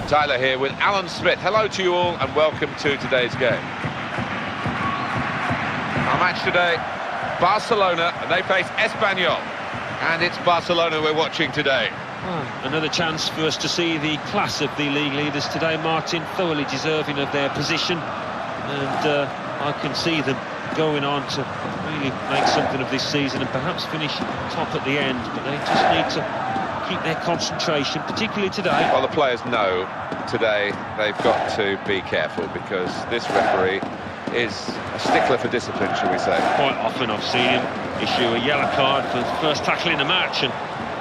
Tyler here with Alan Smith. Hello to you all and welcome to today's game. Our match today, Barcelona, and they face Espanyol. And it's Barcelona we're watching today. Another chance for us to see the class of the league leaders today, Martin, thoroughly deserving of their position. And I can see them going on to really make something of this season and perhaps finish top at the end. But they just need to keep their concentration, particularly today. Well, the players know today they've got to be careful because this referee is a stickler for discipline, shall we say. Quite often I've seen him issue a yellow card for the first tackle in the match, and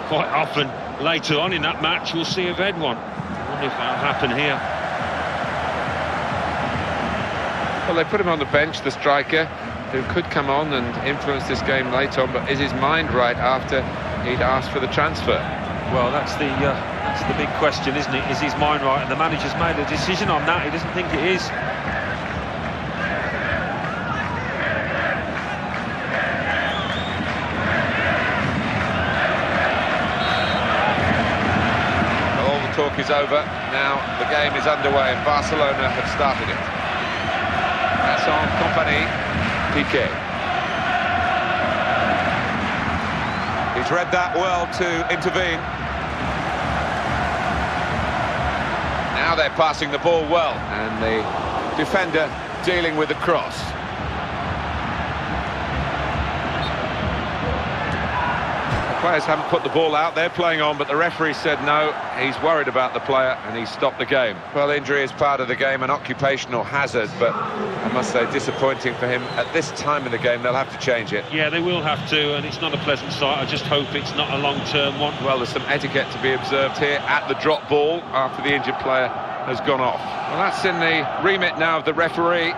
quite often later on in that match we'll see a red one. I wonder if that'll happen here. Well, they put him on the bench, the striker, who could come on and influence this game later on, but is his mind right after he'd asked for the transfer? Well, that's the big question, isn't it? Is his mind right? And the manager's made a decision on that. He doesn't think it is. All the talk is over. Now the game is underway and Barcelona have started it. That's on Company, Piqué. He's read that well to intervene. Now they're passing the ball well, and the defender dealing with the cross. The players haven't put the ball out, they're playing on, but the referee said no, he's worried about the player and he stopped the game. Well, injury is part of the game, an occupational hazard, but I must say disappointing for him. At this time in the game they'll have to change it. Yeah, they will have to, and it's not a pleasant sight. I just hope it's not a long-term one. Well, there's some etiquette to be observed here at the drop ball after the injured player has gone off. Well, that's in the remit now of the referee.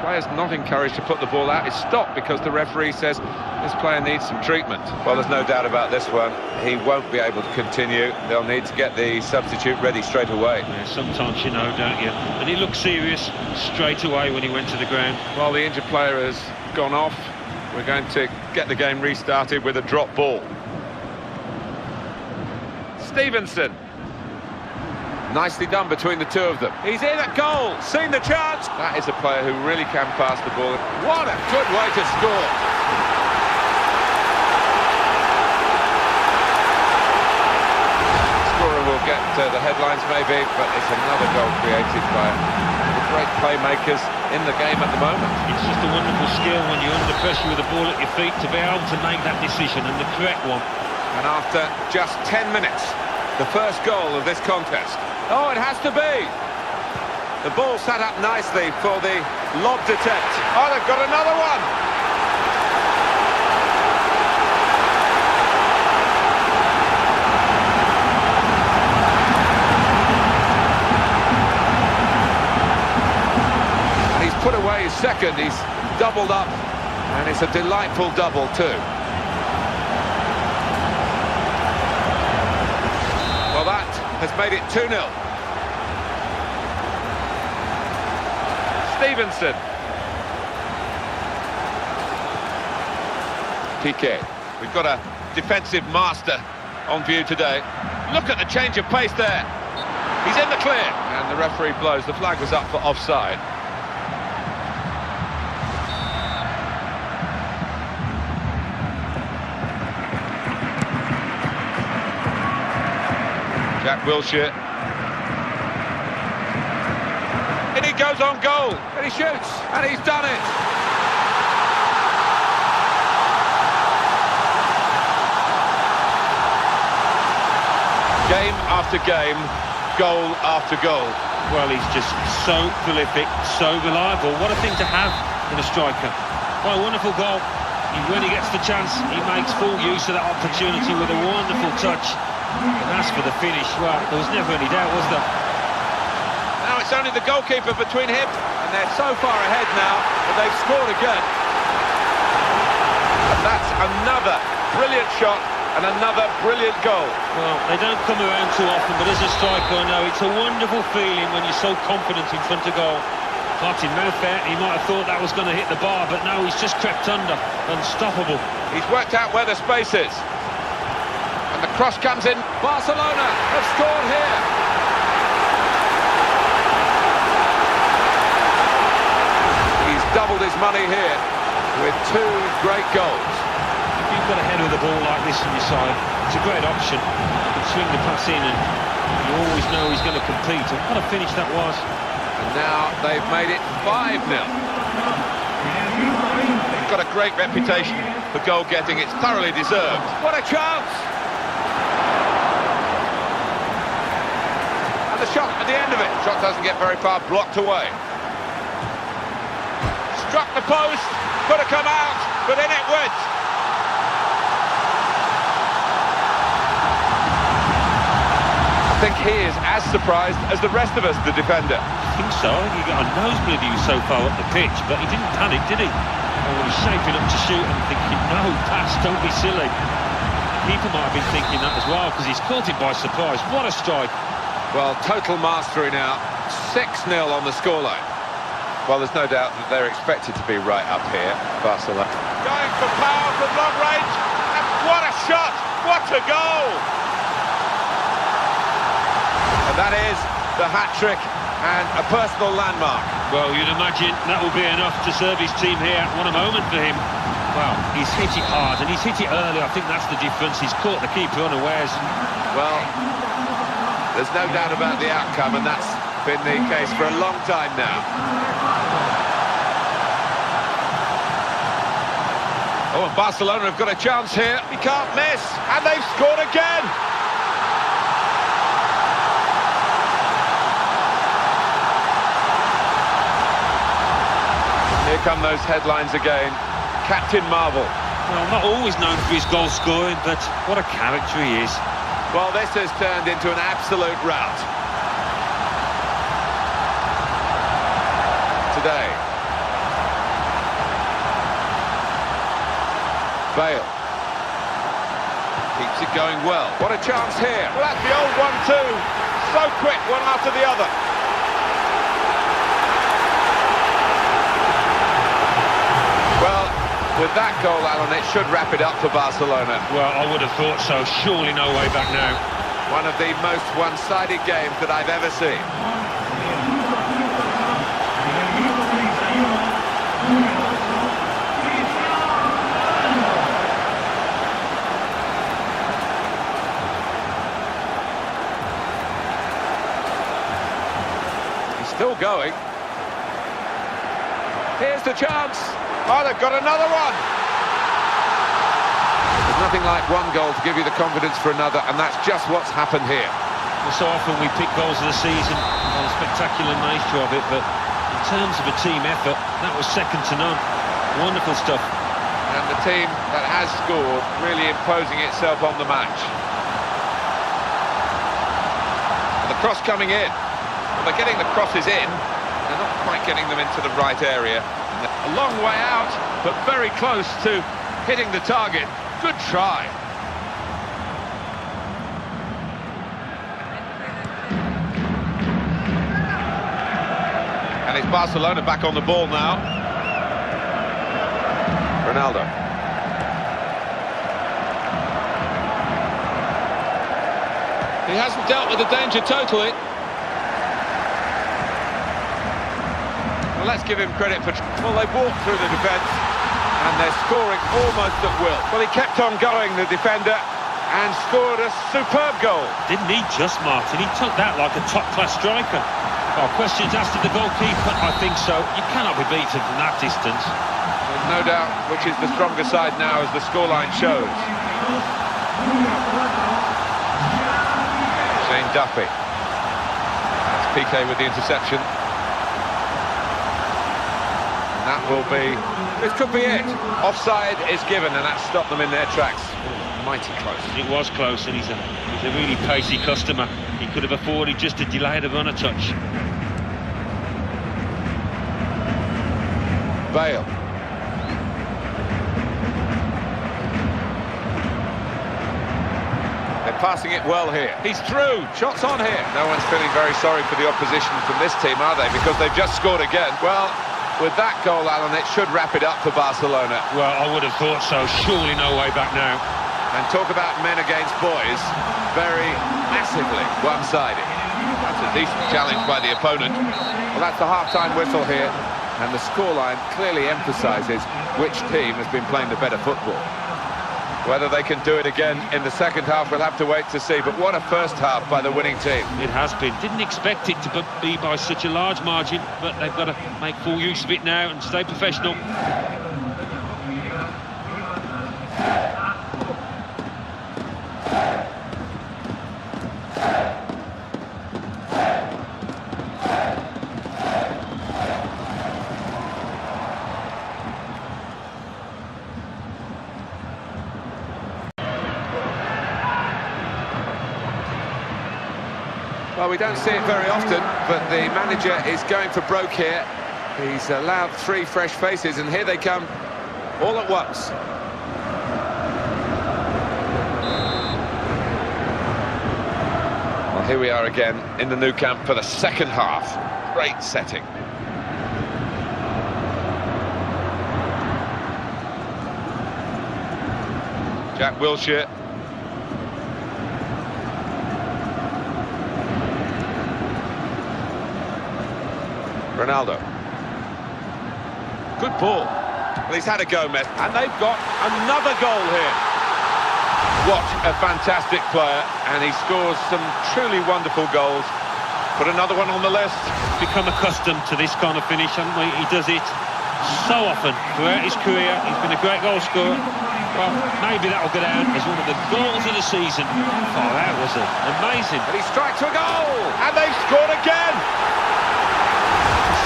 Players not encouraged to put the ball out. It's stopped because the referee says this player needs some treatment. Well, there's no doubt about this one. He won't be able to continue. They'll need to get the substitute ready straight away. Yeah, sometimes you know, don't you? And he looked serious straight away when he went to the ground. Well, the injured player has gone off. We're going to get the game restarted with a drop ball. Stevenson. Nicely done between the two of them. He's in at goal, seen the chance. That is a player who really can pass the ball. What a good way to score. Scorer will get the headlines maybe, but it's another goal created by the great playmakers in the game at the moment. It's just a wonderful skill when you're under pressure with the ball at your feet to be able to make that decision, and the correct one. And after just 10 minutes, the first goal of this contest. Oh, it has to be. The ball sat up nicely for the lob attempt. Oh, they've got another one. And he's put away his second. He's doubled up, and it's a delightful double too. Well, that has made it 2-0. Stevenson. Piqué. We've got a defensive master on view today. Look at the change of pace there. He's in the clear. And the referee blows. The flag was up for offside. Jack Wilshere. And he goes on goal. And he shoots. And he's done it. Game after game, goal after goal. Well, he's just so prolific, so reliable. What a thing to have in a striker. What a wonderful goal. When he gets the chance, he makes full use of that opportunity with a wonderful touch. And as for the finish, well, there was never any doubt, was there? Now it's only the goalkeeper between him, and they're so far ahead now that they've scored again. And that's another brilliant shot and another brilliant goal. Well, they don't come around too often, but as a striker, I know it's a wonderful feeling when you're so confident in front of goal. Martin Moufair, he might have thought that was going to hit the bar, but no, he's just crept under. Unstoppable. He's worked out where the space is. And the cross comes in. Barcelona have scored here. money here with two great goals. If you've got a header of the ball like this on your side, it's a great option. You can swing the pass in and you always know he's going to compete. And what a finish that was. And now they've made it 5-0. He's got a great reputation for goal getting. It's thoroughly deserved. What a chance! And the shot at the end of it. Shot doesn't get very far, blocked away. Struck the post, could have come out, but in it went. I think he is as surprised as the rest of us, the defender. I think so. I think he got a nosebleed. He was so far up the pitch, but he didn't panic, did he? Oh, he's shaping up to shoot and thinking, no, pass, don't be silly. The keeper might have been thinking that as well, because he's caught him by surprise. What a strike. Well, total mastery now. 6-0 on the scoreline. Well, there's no doubt that they're expected to be right up here, Barcelona. Going for power from long range, and what a shot! What a goal! And that is the hat-trick and a personal landmark. Well, you'd imagine that will be enough to serve his team here. What a moment for him. Well, he's hit it hard, and he's hit it early. I think that's the difference. He's caught the keeper unawares. Well, there's no doubt about the outcome, and that's been the case for a long time now. Oh, and Barcelona have got a chance here. He can't miss, and they've scored again. Here come those headlines again. Captain Marvel. Well, not always known for his goal scoring, but what a character he is. Well, this has turned into an absolute rout. Today. Bale. Keeps it going well. What a chance here. Well, that's the old 1-2. So quick, one after the other. Well, with that goal, Alan, it should wrap it up for Barcelona. Well, I would have thought so. Surely no way back now. One of the most one-sided games that I've ever seen. He's still going. Here's the chance. Oh, they've got another one. There's nothing like one goal to give you the confidence for another, and that's just what's happened here. Well, so often we pick goals of the season, the spectacular nature of it, but in terms of a team effort, that was second to none. Wonderful stuff. And the team that has scored really imposing itself on the match. And the cross coming in. Well, they're getting the crosses in. They're not quite getting them into the right area. A long way out, but very close to hitting the target. Good try. And it's Barcelona back on the ball now. Ronaldo. He hasn't dealt with the danger totally. Well, let's give him credit for... Well, they walked through the defence and they're scoring almost at will. Well, he kept on going, the defender, and scored a superb goal. Didn't he just, Martin? He took that like a top-class striker. Well, questions asked of the goalkeeper? I think so. You cannot be beaten from that distance. There's no doubt which is the stronger side now, as the scoreline shows. Shane Duffy. That's Piqué with the interception. That will be... This could be it. Offside is given, and that stopped them in their tracks. Mighty close. It was close, and he's a really pacey customer. He could have afforded just to delay the run a touch. Bale. They're passing it well here. He's through. Shots on here. No one's feeling very sorry for the opposition from this team, are they? Because they've just scored again. Well, with that goal, Alan, it should wrap it up for Barcelona. Well, I would have thought so. Surely no way back now. And talk about men against boys. Very massively one-sided. That's a decent challenge by the opponent. Well, that's the half-time whistle here. And the scoreline clearly emphasises which team has been playing the better football. Whether they can do it again in the second half, we'll have to wait to see. But what a first half by the winning team. It has been. Didn't expect it to be by such a large margin, but they've got to make full use of it now and stay professional. Well, we don't see it very often, but the manager is going for broke here. He's allowed 3 fresh faces, and here they come all at once. Well, here we are again in the Nou Camp for the second half. Great setting. Jack Wilshere. Ronaldo. Good ball. Well, he's had a go, Messi. And they've got another goal here. What a fantastic player. And he scores some truly wonderful goals. Put another one on the list. Become accustomed to this kind of finish, haven't we? He does it so often throughout his career. He's been a great goal scorer. Well, maybe that'll go down as one of the goals of the season. Far out, was it? Amazing. But he strikes a goal. And they've scored again.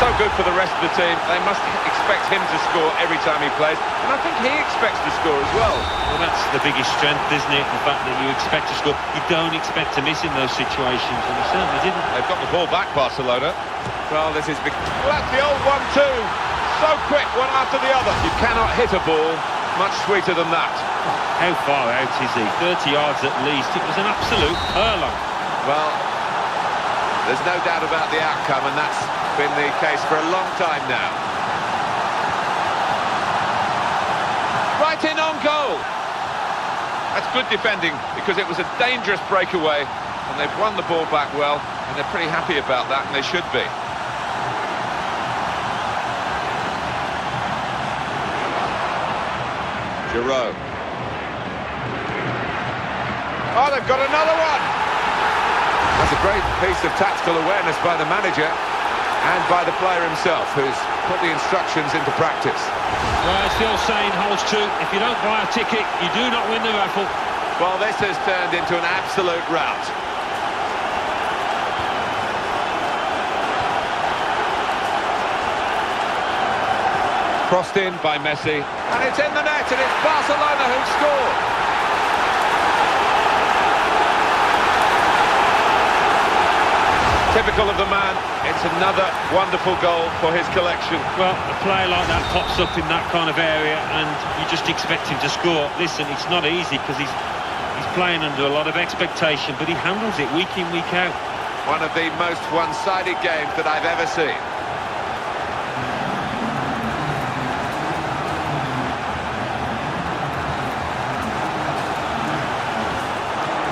So good for the rest of the team. They must expect him to score every time he plays, and I think he expects to score as well. Well, that's the biggest strength, isn't it? The fact that you expect to score. You don't expect to miss in those situations, and he certainly didn't. They've got the ball back, Barcelona. Well, this is big. Well, that's the old 1-2. So quick, one after the other. You cannot hit a ball much sweeter than that. How far out is he? 30 yards at least. It was an absolute hurler. Well, there's no doubt about the outcome, and that's been the case for a long time now. Right in on goal. That's good defending, because it was a dangerous breakaway, and they've won the ball back well, and they're pretty happy about that, and they should be. Giroud. Oh, they've got another one. That's a great piece of tactical awareness by the manager and by the player himself, who's put the instructions into practice. Well, as the old saying holds true, if you don't buy a ticket, you do not win the raffle. Well, this has turned into an absolute rout. Crossed in by Messi, and it's in the net, and it's Barcelona who scored. Typical of the man, it's another wonderful goal for his collection. Well, a player like that pops up in that kind of area and you just expect him to score. Listen, it's not easy because he's playing under a lot of expectation, but he handles it week in, week out. One of the most one-sided games that I've ever seen.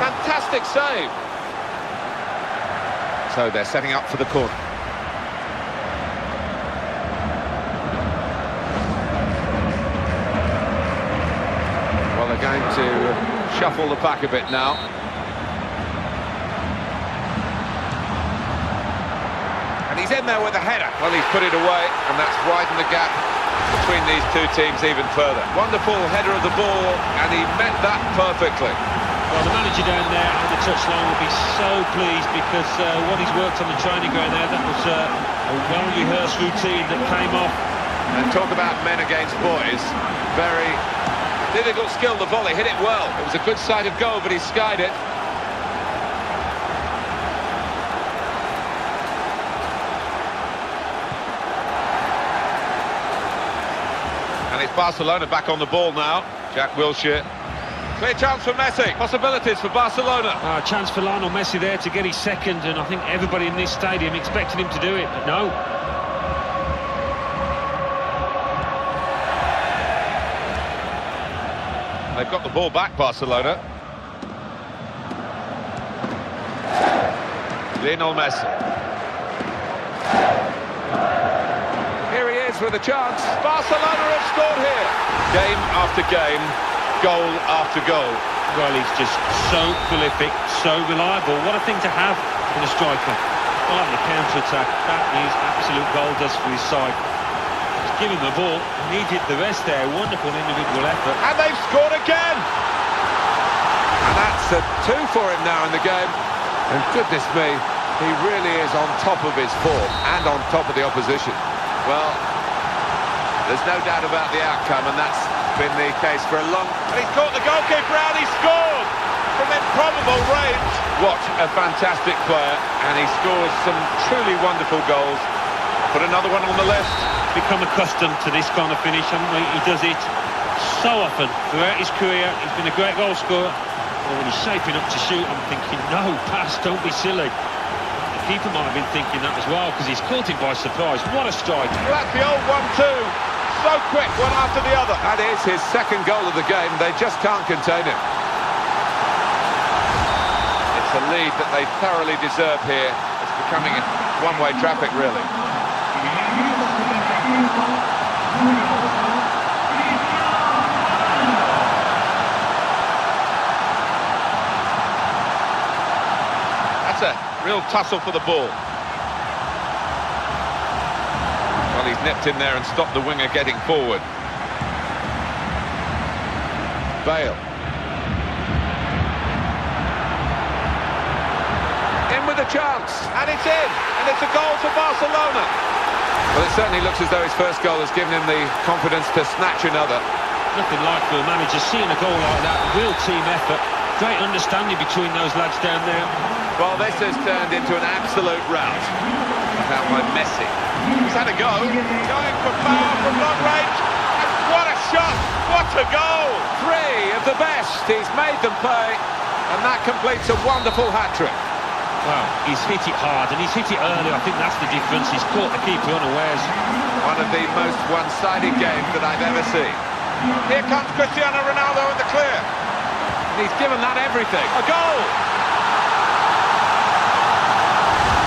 Fantastic save. So they're setting up for the corner. Well, they're going to shuffle the pack a bit now. And he's in there with a header. Well, he's put it away, and that's widened the gap between these two teams even further. Wonderful header of the ball, and he met that perfectly. Well, the manager down there on the touchline will be so pleased because what he's worked on the training ground there, that was a well-rehearsed routine that came off. And talk about men against boys. Very difficult skill, the volley, hit it well. It was a good sight of goal, but he skied it. And it's Barcelona back on the ball now. Jack Wilshere. Clear chance for Messi. Possibilities for Barcelona. A chance for Lionel Messi there to get his second, and I think everybody in this stadium expected him to do it, but no. They've got the ball back, Barcelona. Lionel Messi. Here he is. Suarez with a chance. Barcelona have scored here. Game after game, goal after goal. Well, he's just so prolific, so reliable. What a thing to have in a striker. Well, on the counter-attack, that is absolute gold dust for his side. Just give him the ball, and he did the rest there. Wonderful individual effort. And they've scored again. And that's a 2 for him now in the game. And goodness me, he really is on top of his form and on top of the opposition. Well, there's no doubt about the outcome, and that's been the case for a long... And he's caught the goalkeeper out, he scored from improbable range. What a fantastic player, and he scores some truly wonderful goals. Put another one on the list. Become accustomed to this kind of finish, haven't we? He does it so often throughout his career. He's been a great goal scorer. Well, when he's shaping up to shoot, I'm thinking, no, pass, don't be silly. The keeper might have been thinking that as well, because he's caught him by surprise. What a strike. Well, that's the old 1-2. So quick, one after the other. That is his second goal of the game. They just can't contain him. It's a lead that they thoroughly deserve here. It's becoming one-way traffic, really. That's a real tussle for the ball. Well, he's nipped in there and stopped the winger getting forward. Bale. In with a chance. And it's in. And it's a goal for Barcelona. Well, it certainly looks as though his first goal has given him the confidence to snatch another. Nothing like for a manager seeing a goal like that. Real team effort. Great understanding between those lads down there. Well, this has turned into an absolute rout. Out by Messi. He's had a go. Going for power from long range. And what a shot. What a goal. 3 of the best. He's made them pay. And that completes a wonderful hat-trick. Well, he's hit it hard and he's hit it early. I think that's the difference. He's caught the keeper unawares. One of the most one-sided games that I've ever seen. Here comes Cristiano Ronaldo in the clear. And he's given that everything. A goal.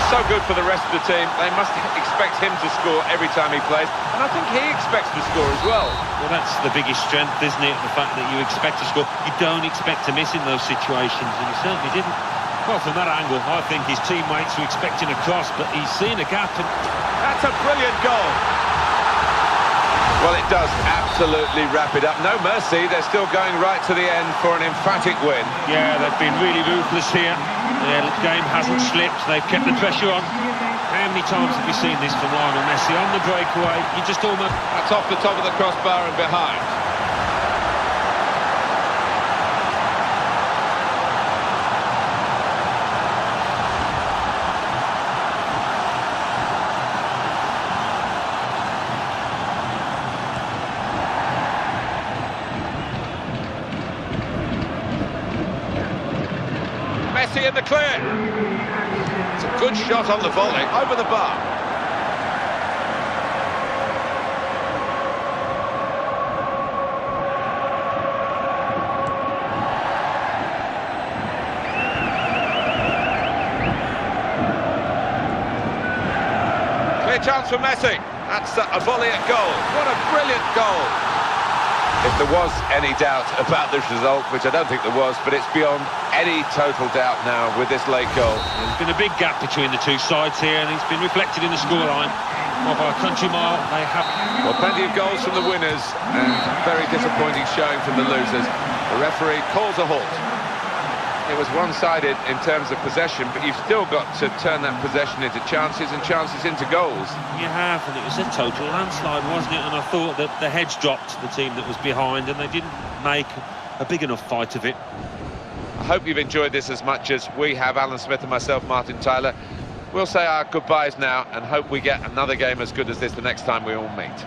So good for the rest of the team. They must expect him to score every time he plays. And I think he expects to score as well. Well, that's the biggest strength, isn't it? The fact that you expect to score. You don't expect to miss in those situations, and he certainly didn't. Well, from that angle, I think his teammates were expecting a cross, but he's seen a gap. And that's a brilliant goal. Well, it does absolutely wrap it up. No mercy. They're still going right to the end for an emphatic win. Yeah, they've been really ruthless here. Their game hasn't slipped. They've kept the pressure on. How many times have we seen this from Lionel Messi on the breakaway? You just almost... That's off the top of the crossbar and behind. Messi in the clear. It's a good shot on the volley, over the bar. Clear chance for Messi. That's a volley at goal. What a brilliant goal. If there was any doubt about this result, which I don't think there was, but it's beyond any total doubt now with this late goal. There's been a big gap between the two sides here, and it's been reflected in the scoreline. Well, by a country mile, they have... Well, plenty of goals from the winners, and very disappointing showing from the losers. The referee calls a halt. It was one-sided in terms of possession, but you've still got to turn that possession into chances and chances into goals. You have, and it was a total landslide, wasn't it? And I thought that the heads dropped the team that was behind, and they didn't make a big enough fight of it. I hope you've enjoyed this as much as we have, Alan Smith and myself, Martin Tyler. We'll say our goodbyes now and hope we get another game as good as this the next time we all meet.